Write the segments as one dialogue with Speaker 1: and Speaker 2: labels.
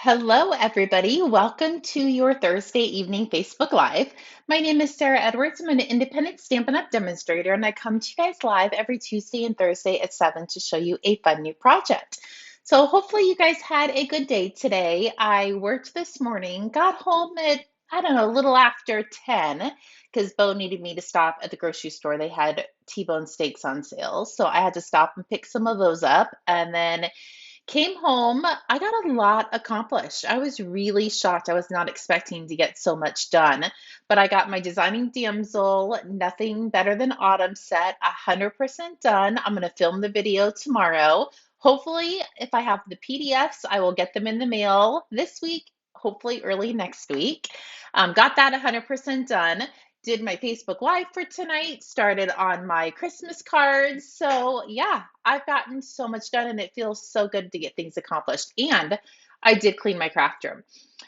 Speaker 1: Hello, everybody. Welcome to your Thursday evening Facebook Live. My name is Sarah Edwards. I'm an independent Stampin' Up! Demonstrator, and I come to you guys live every Tuesday and Thursday at 7 to show you a fun new project. So hopefully you guys had a good day today. I worked this morning, got home at, I don't know, a little after 10 because Bo needed me to stop at the grocery store. They had T-bone steaks on sale, so I had to stop and pick some of those up, and then came home. I got a lot accomplished. I was really shocked. I was not expecting to get so much done, but I got my Designing Damsel, Nothing Better Than Autumn set 100% done. I'm going to film the video tomorrow. Hopefully, if I have the PDFs, I will get them in the mail this week, hopefully early next week. Got that 100% done. Did my Facebook Live for tonight, started on my Christmas cards. So, yeah, I've gotten so much done and it feels so good to get things accomplished. And I did clean my craft room.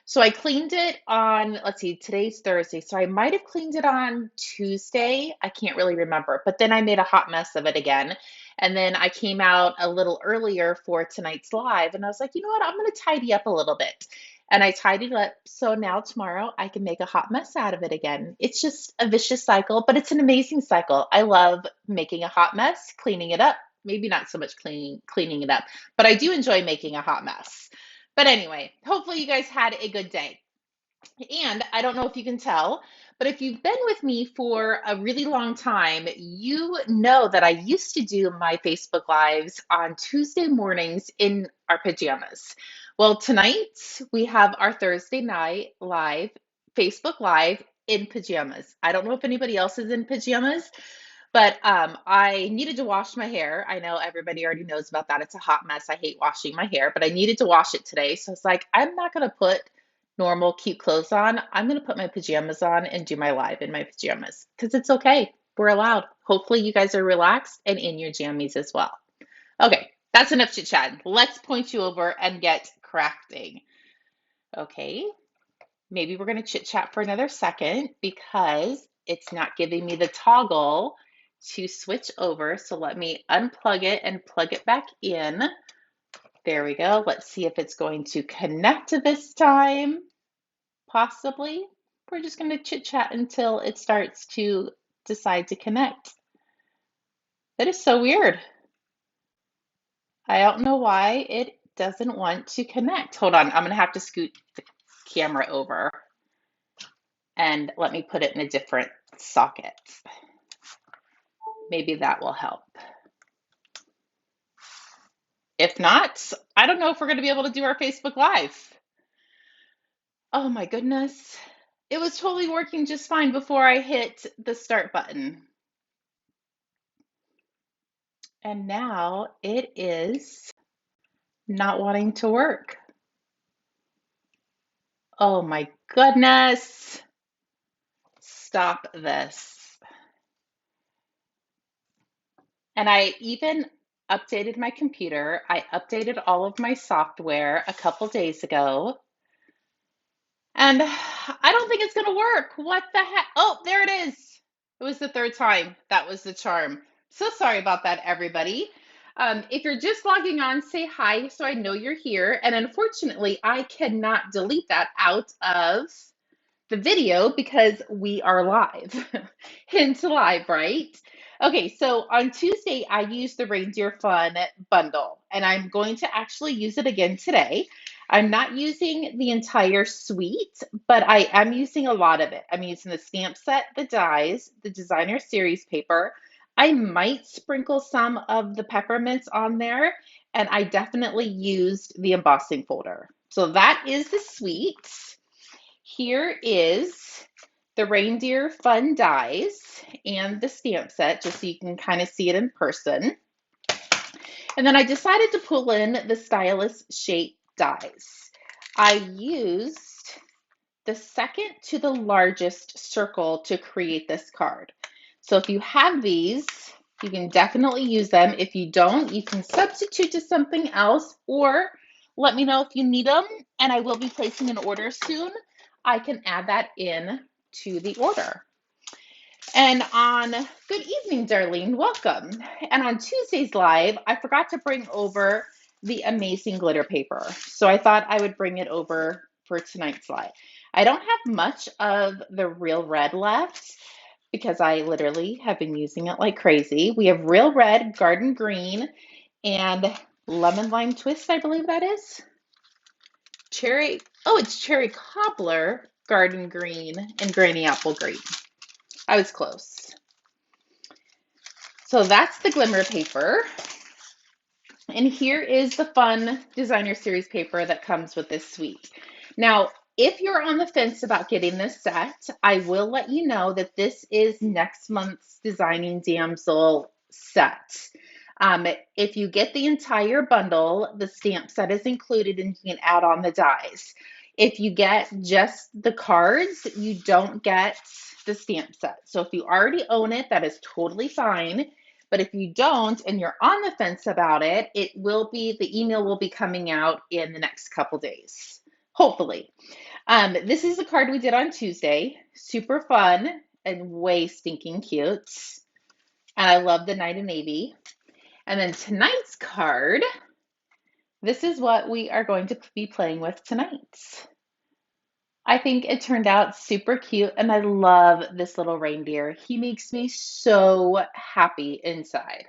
Speaker 1: So I cleaned it on, let's see, today's Thursday. So I might have cleaned it on Tuesday. I can't really remember. But then I made a hot mess of it again. And then I came out a little earlier for tonight's live and I was like, you know what? I'm going to tidy up a little bit. And I tidied up so now tomorrow I can make a hot mess out of it again. It's just a vicious cycle, but it's an amazing cycle. I love making a hot mess, cleaning it up. Maybe not so much cleaning it up, but I do enjoy making a hot mess. But anyway, hopefully you guys had a good day. And I don't know if you can tell, but if you've been with me for a really long time, you know that I used to do my Facebook Lives on Tuesday mornings in our pajamas. Well, tonight we have our Thursday night live, Facebook Live in pajamas. I don't know if anybody else is in pajamas, but I needed to wash my hair. I know everybody already knows about that. It's a hot mess. I hate washing my hair, but I needed to wash it today. So it's like, I'm not going to put normal, cute clothes on. I'm going to put my pajamas on and do my live in my pajamas because it's okay. We're allowed. Hopefully, you guys are relaxed and in your jammies as well. Okay, that's enough chit chat. Let's point you over and get crafting. Okay, maybe we're going to chit chat for another second because it's not giving me the toggle to switch over. So let me unplug it and plug it back in. There we go. Let's see if it's going to connect this time. Possibly. We're just going to chit chat until it starts to decide to connect. That is so weird. I don't know why it doesn't want to connect. Hold on. I'm going to have to scoot the camera over and let me put it in a different socket. Maybe that will help. If not, I don't know if we're going to be able to do our Facebook Live. Oh my goodness. It was totally working just fine before I hit the start button. And now it is not wanting to work. Oh my goodness. Stop this. And I even updated my computer. I updated all of my software a couple days ago. And I don't think it's going to work. What the heck? Oh, there it is. It was the third time. That was the charm. So sorry about that, everybody. If you're just logging on, say hi so I know you're here. And unfortunately, I cannot delete that out of the video because we are live. Hint live, right? Okay, so on Tuesday, I used the Reindeer Fun bundle, and I'm going to actually use it again today. I'm not using the entire suite, but I am using a lot of it. I'm using the stamp set, the dies, the designer series paper. I might sprinkle some of the peppermints on there, and I definitely used the embossing folder. So that is the suite. Here is the Reindeer Fun dies and the stamp set, just so you can kind of see it in person. And then I decided to pull in the stylus shape dies. I used the second to the largest circle to create this card. So if you have these, you can definitely use them. If you don't, you can substitute to something else or let me know if you need them, and I will be placing an order soon. I can add that in to the order. And on good evening, Darlene, welcome. And on Tuesday's live, I forgot to bring over the amazing glitter paper. So I thought I would bring it over for tonight's live. I don't have much of the Real Red left because I literally have been using it like crazy. We have Real Red, Garden Green, and Lemon Lime Twist, I believe that is. Cherry, oh, it's Cherry Cobbler, Garden Green, and Granny Apple Green. I was close. So that's the Glimmer paper. And here is the fun designer series paper that comes with this suite. Now, if you're on the fence about getting this set, I will let you know that this is next month's Designing Damsel set. If you get the entire bundle, the stamp set is included and you can add on the dies. If you get just the cards, you don't get the stamp set. So if you already own it, that is totally fine. But if you don't and you're on the fence about it, the email will be coming out in the next couple days, hopefully. This is the card we did on Tuesday. Super fun and way stinking cute. And I love the Night of Navy. And then tonight's card, this is what we are going to be playing with tonight. I think it turned out super cute, and I love this little reindeer. He makes me so happy inside.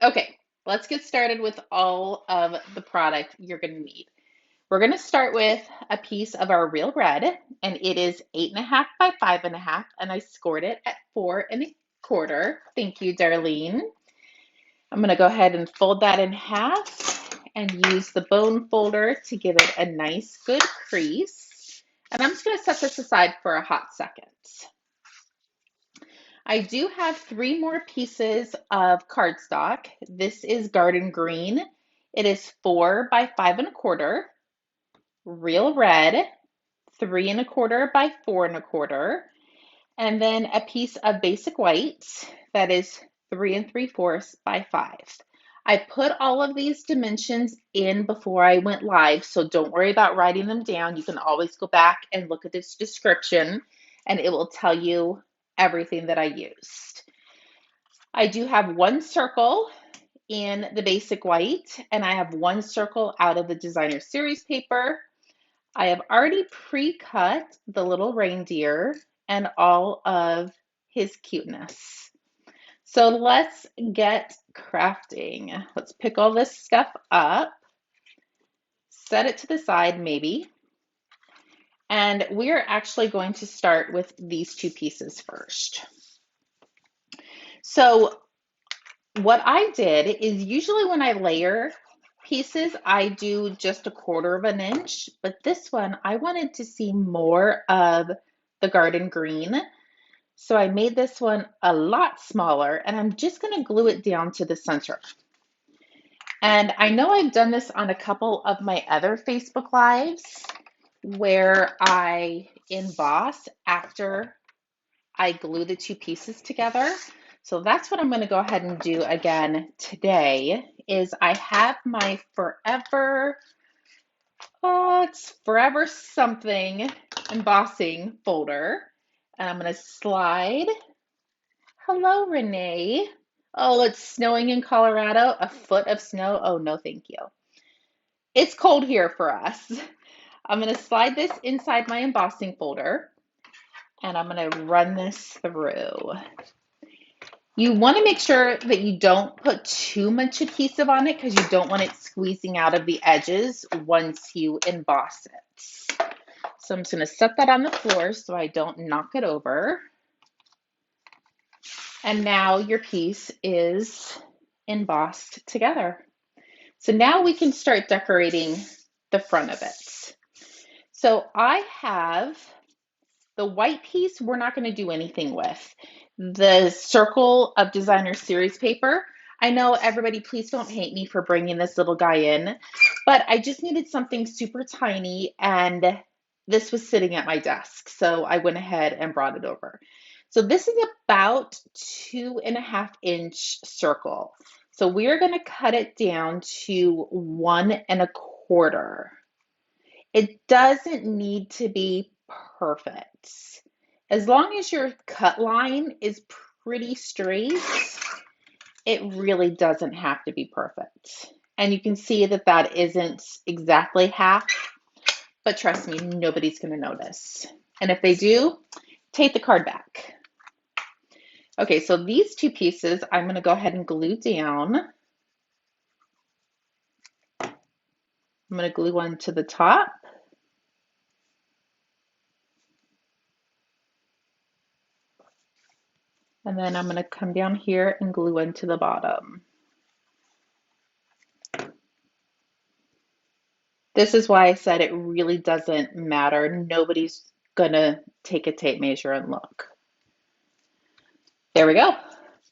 Speaker 1: Okay, let's get started with all of the product you're going to need. We're going to start with a piece of our Real Red, and it is 8.5 by 5.5, and I scored it at 4.25. Thank you, Darlene. I'm going to go ahead and fold that in half and use the bone folder to give it a nice good crease. And I'm just going to set this aside for a hot second. I do have 3 more pieces of cardstock. This is Garden Green. It is 4 by 5.25. Real Red, 3.25 by 4.25. And then a piece of Basic White that is 3 3/4 by 5. I put all of these dimensions in before I went live, so don't worry about writing them down. You can always go back and look at this description and it will tell you everything that I used. I do have 1 circle in the Basic White and I have 1 circle out of the Designer Series paper. I have already pre-cut the little reindeer and all of his cuteness. So let's get crafting. Let's pick all this stuff up, set it to the side maybe, and we are actually going to start with these 2 pieces first. So what I did is usually when I layer pieces, I do just 1/4 inch, but this one I wanted to see more of the garden green. So I made this one a lot smaller and I'm just going to glue it down to the center. And I know I've done this on a couple of my other Facebook Lives where I emboss after I glue the 2 pieces together. So that's what I'm going to go ahead and do again today is I have my it's Forever Something embossing folder. And I'm going to slide. Hello, Renee. Oh, it's snowing in Colorado. A foot of snow. Oh, no, thank you. It's cold here for us. I'm going to slide this inside my embossing folder and I'm going to run this through. You want to make sure that you don't put too much adhesive on it because you don't want it squeezing out of the edges once you emboss it. So I'm just going to set that on the floor so I don't knock it over. And now your piece is embossed together. So now we can start decorating the front of it. So I have the white piece we're not going to do anything with. The circle of designer series paper. I know everybody, please don't hate me for bringing this little guy in, but I just needed something super tiny and this was sitting at my desk. So I went ahead and brought it over. So this is about 2.5-inch circle. So we're going to cut it down to 1.25. It doesn't need to be perfect. As long as your cut line is pretty straight, it really doesn't have to be perfect. And you can see that that isn't exactly half, but trust me, nobody's going to notice. And if they do, take the card back. Okay, so these two pieces I'm going to go ahead and glue down. I'm going to glue one to the top. And then I'm going to come down here and glue one to the bottom. This is why I said it really doesn't matter. Nobody's going to take a tape measure and look. There we go.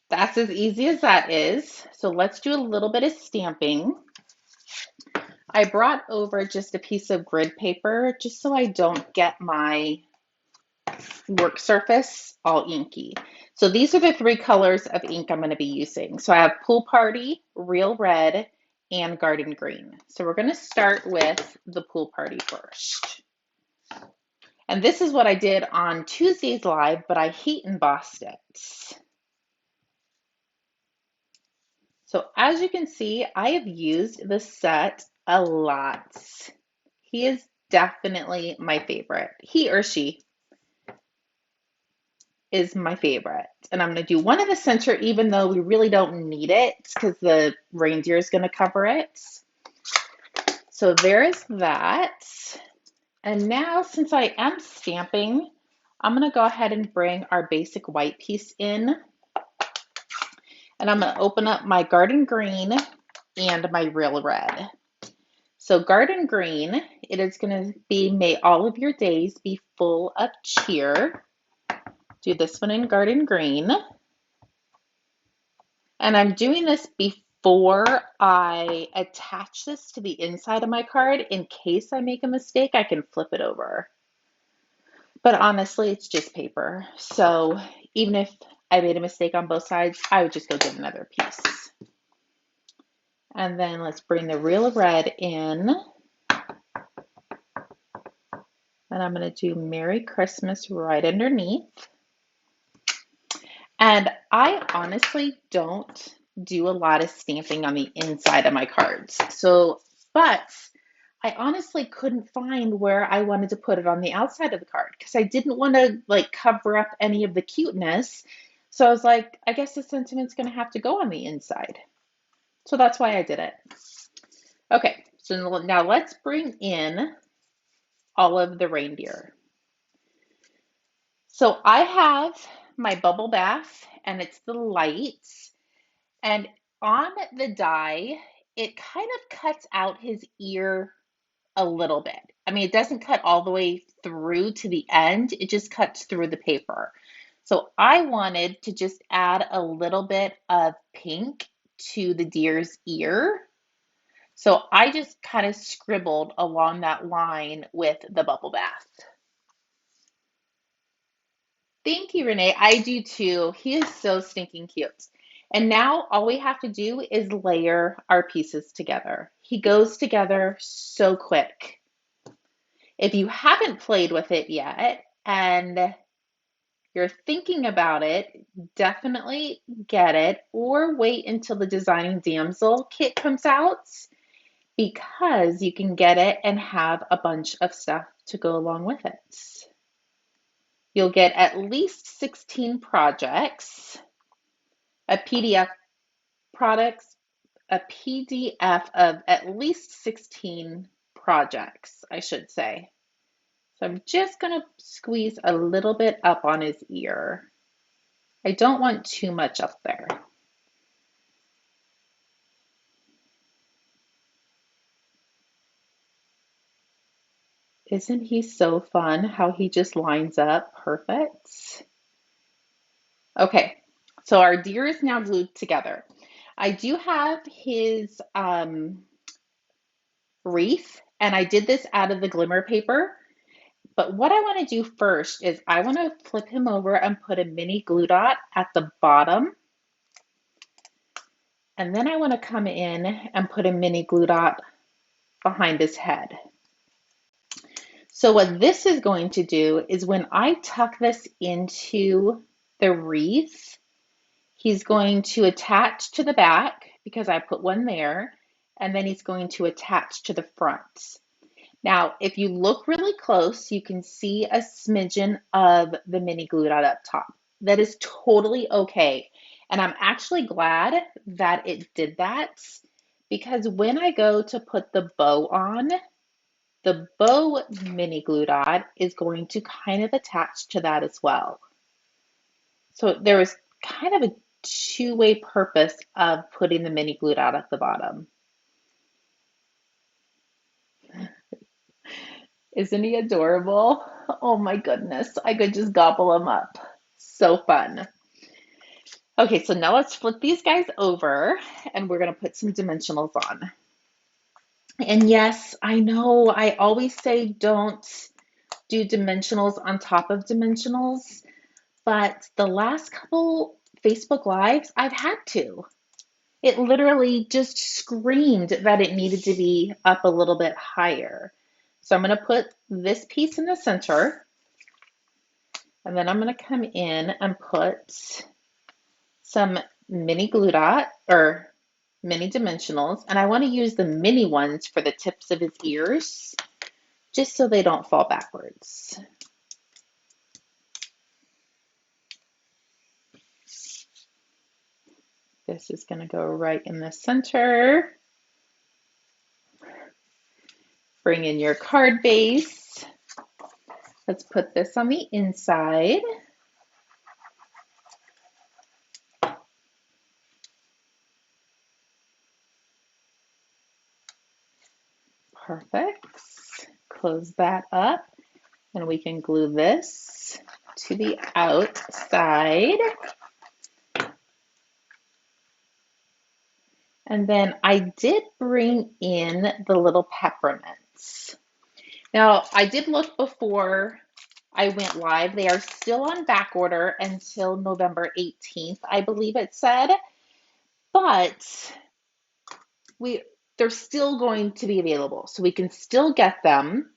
Speaker 1: That's as easy as that is. So let's do a little bit of stamping. I brought over just a piece of grid paper just so I don't get my work surface all inky. So these are the three colors of ink I'm going to be using. So I have Pool Party, Real Red, and Garden Green. So we're going to start with the Pool Party first. And this is what I did on Tuesday's live, but I heat embossed it. So as you can see, I have used this set a lot. He is definitely my favorite. He or she is my favorite. And I'm going to do one in the center, even though we really don't need it because the reindeer is going to cover it. So there's that. And now, since I am stamping, I'm going to go ahead and bring our basic white piece in. And I'm going to open up my Garden Green and my Real Red. So Garden Green, it is going to be May all of your days be full of cheer. Do this one in Garden Green. And I'm doing this before I attach this to the inside of my card. In case I make a mistake, I can flip it over. But honestly, it's just paper. So even if I made a mistake on both sides, I would just go get another piece. And then let's bring the Real Red in. And I'm going to do Merry Christmas right underneath. And I honestly don't do a lot of stamping on the inside of my cards. But I honestly couldn't find where I wanted to put it on the outside of the card because I didn't want to like cover up any of the cuteness. So I was like, I guess the sentiment's going to have to go on the inside. So that's why I did it. Okay, so now let's bring in all of the reindeer. So I have my bubble bath and it's the lights, and on the die it kind of cuts out his ear a little bit. I mean, it doesn't cut all the way through to the end, it just cuts through the paper. So I wanted to just add a little bit of pink to the deer's ear. So I just kind of scribbled along that line with the bubble bath. Thank you, Renee. I do too. He is so stinking cute. And now all we have to do is layer our pieces together. He goes together so quick. If you haven't played with it yet and you're thinking about it, definitely get it or wait until the Designing Damsel kit comes out because you can get it and have a bunch of stuff to go along with it. You'll get at least 16 projects, a PDF products, a PDF of at least 16 projects, I should say. So I'm just going to squeeze a little bit up on his ear. I don't want too much up there. Isn't he so fun how he just lines up perfect? Okay, so our deer is now glued together. I do have his wreath, and I did this out of the Glimmer paper. But what I want to do first is I want to flip him over and put a mini glue dot at the bottom. And then I want to come in and put a mini glue dot behind his head. So what this is going to do is when I tuck this into the wreath, he's going to attach to the back because I put one there. and then he's going to attach to the front. Now, if you look really close, you can see a smidgen of the mini glue dot up top. That is totally okay. And I'm actually glad that it did that, because when I go to put the bow on, the bow mini glue dot is going to kind of attach to that as well. So there was kind of a two-way purpose of putting the mini glue dot at the bottom. Isn't he adorable? Oh my goodness, I could just gobble him up. So fun. Okay, so now let's flip these guys over and we're gonna put some dimensionals on. And yes, I know I always say don't do dimensionals on top of dimensionals, but the last couple Facebook Lives, I've had to. It literally just screamed that it needed to be up a little bit higher. So I'm going to put this piece in the center, and then I'm going to come in and put some mini glue dot or mini dimensionals, and I want to use the mini ones for the tips of his ears, just so they don't fall backwards. This is going to go right in the center. Bring in your card base. Let's put this on the inside. Perfect. Close that up, and we can glue this to the outside. And then I did bring in the little peppermints. Now, I did look before I went live. They are still on back order until November 18th, I believe it said. But they're still going to be available. So we can still get them,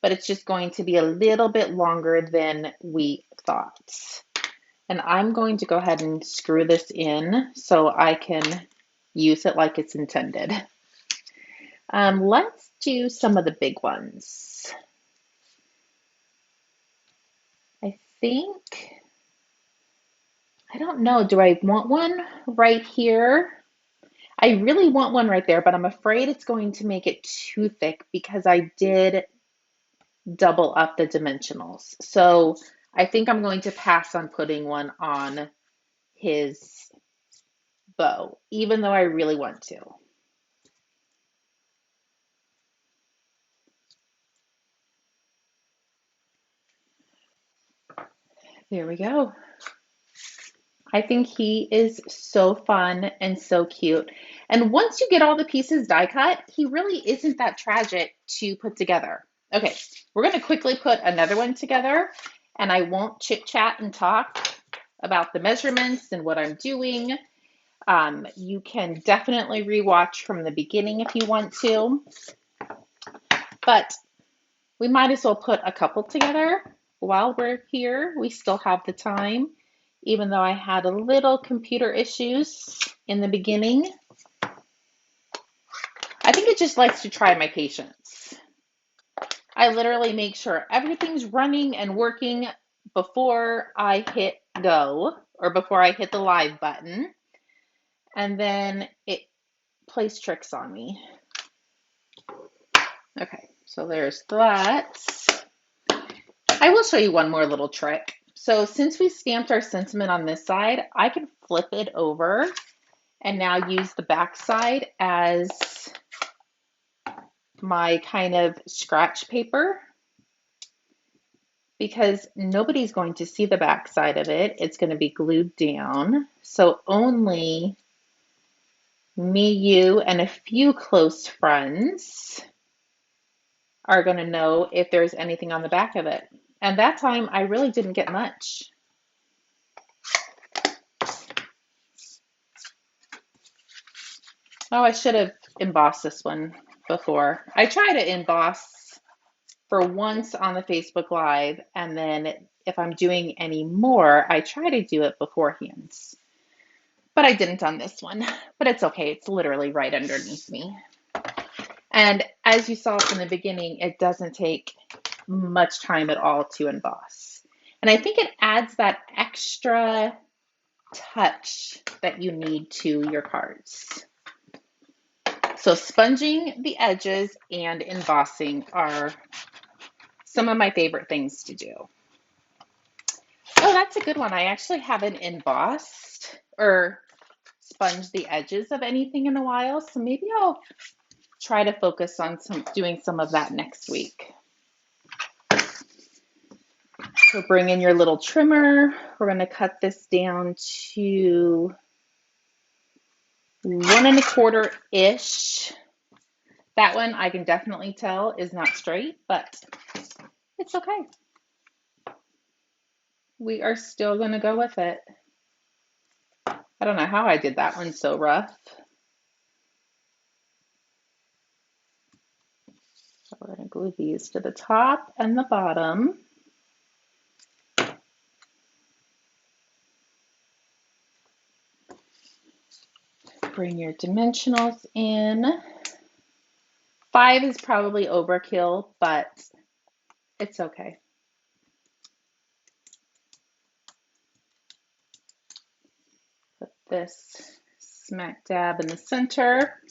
Speaker 1: but it's just going to be a little bit longer than we thought. And I'm going to go ahead and screw this in so I can use it like it's intended. Let's do some of the big ones. I think, I don't know, do I want one right here? I really want one right there, but I'm afraid it's going to make it too thick because I did double up the dimensionals. So I think I'm going to pass on putting one on his bow, even though I really want to. There we go. I think he is so fun and so cute. And once you get all the pieces die cut, he really isn't that tragic to put together. Okay, we're going to quickly put another one together, and I won't chit chat and talk about the measurements and what I'm doing. You can definitely rewatch from the beginning if you want to, but we might as well put a couple together while we're here. We still have the time, even though I had a little computer issues in the beginning. I think it just likes to try my patience. I literally make sure everything's running and working before I hit go or before I hit the live button. And then it plays tricks on me. Okay, so there's that. I will show you one more little trick. So since we stamped our sentiment on this side, I can flip it over and now use the back side as my kind of scratch paper, because nobody's going to see the back side of it. It's going to be glued down. So only me, you, and a few close friends are going to know if there's anything on the back of it. And that time I really didn't get much. Oh, I should have embossed this one before. I try to emboss for once on the Facebook Live, and then if I'm doing any more, I try to do it beforehand. But I didn't on this one, but it's okay. It's literally right underneath me. And as you saw from the beginning, it doesn't take much time at all to emboss. And I think it adds that extra touch that you need to your cards. So sponging the edges and embossing are some of my favorite things to do. Oh, that's a good one. I actually haven't embossed or sponged the edges of anything in a while, so maybe I'll try to focus on doing some of that next week. So bring in your little trimmer. We're going to cut this down to 1 1/4-ish. That one I can definitely tell is not straight, but it's okay. We are still going to go with it. I don't know how I did that one so rough. So we're going to glue these to the top and the bottom. Bring your dimensionals in. 5 is probably overkill, but it's okay. Put this smack dab in the center.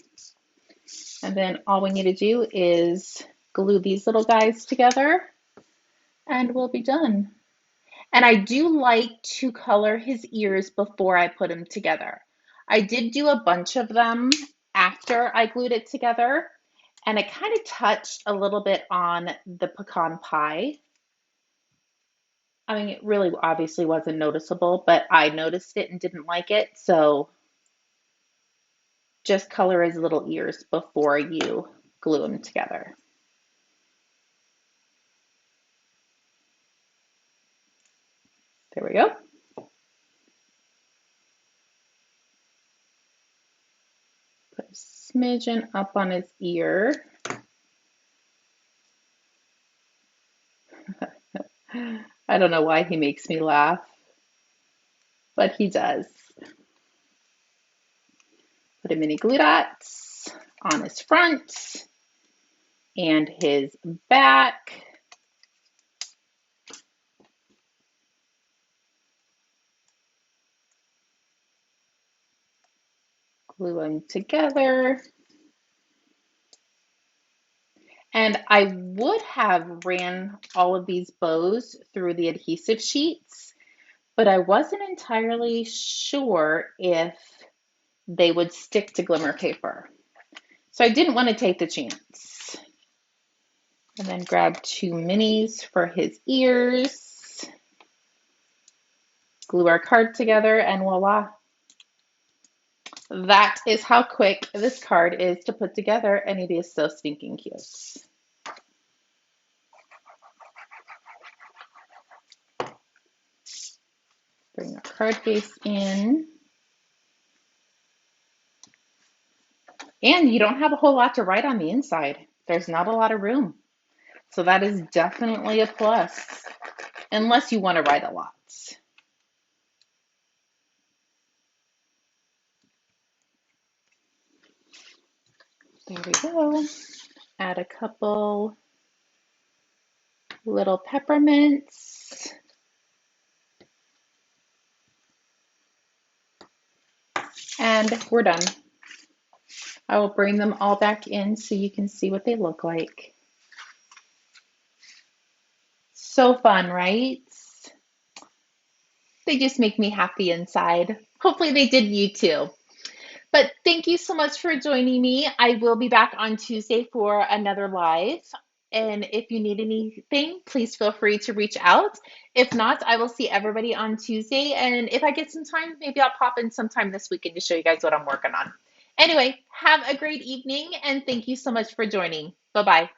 Speaker 1: And then all we need to do is glue these little guys together and we'll be done. And I do like to color his ears before I put them together. I did do a bunch of them after I glued it together, and it kind of touched a little bit on the pecan pie. I mean, it really obviously wasn't noticeable, but I noticed it and didn't like it, so just color his little ears before you glue them together. There we go. Put a smidgen up on his ear. I don't know why he makes me laugh, but he does. Put a mini glue dots on his front and his back. Glue them together. And I would have ran all of these bows through the adhesive sheets, but I wasn't entirely sure if they would stick to glimmer paper. So I didn't want to take the chance. And then grab 2 minis for his ears. Glue our card together and voila. That is how quick this card is to put together, and it is so stinking cute. Bring our card base in. And you don't have a whole lot to write on the inside. There's not a lot of room. So that is definitely a plus, unless you want to write a lot. There we go. Add a couple little peppermints. And we're done. I will bring them all back in so you can see what they look like. So fun, right? They just make me happy inside. Hopefully they did you too. But thank you so much for joining me. I will be back on Tuesday for another live. And if you need anything, please feel free to reach out. If not, I will see everybody on Tuesday. And if I get some time, maybe I'll pop in sometime this weekend to show you guys what I'm working on. Anyway, have a great evening and thank you so much for joining. Bye-bye.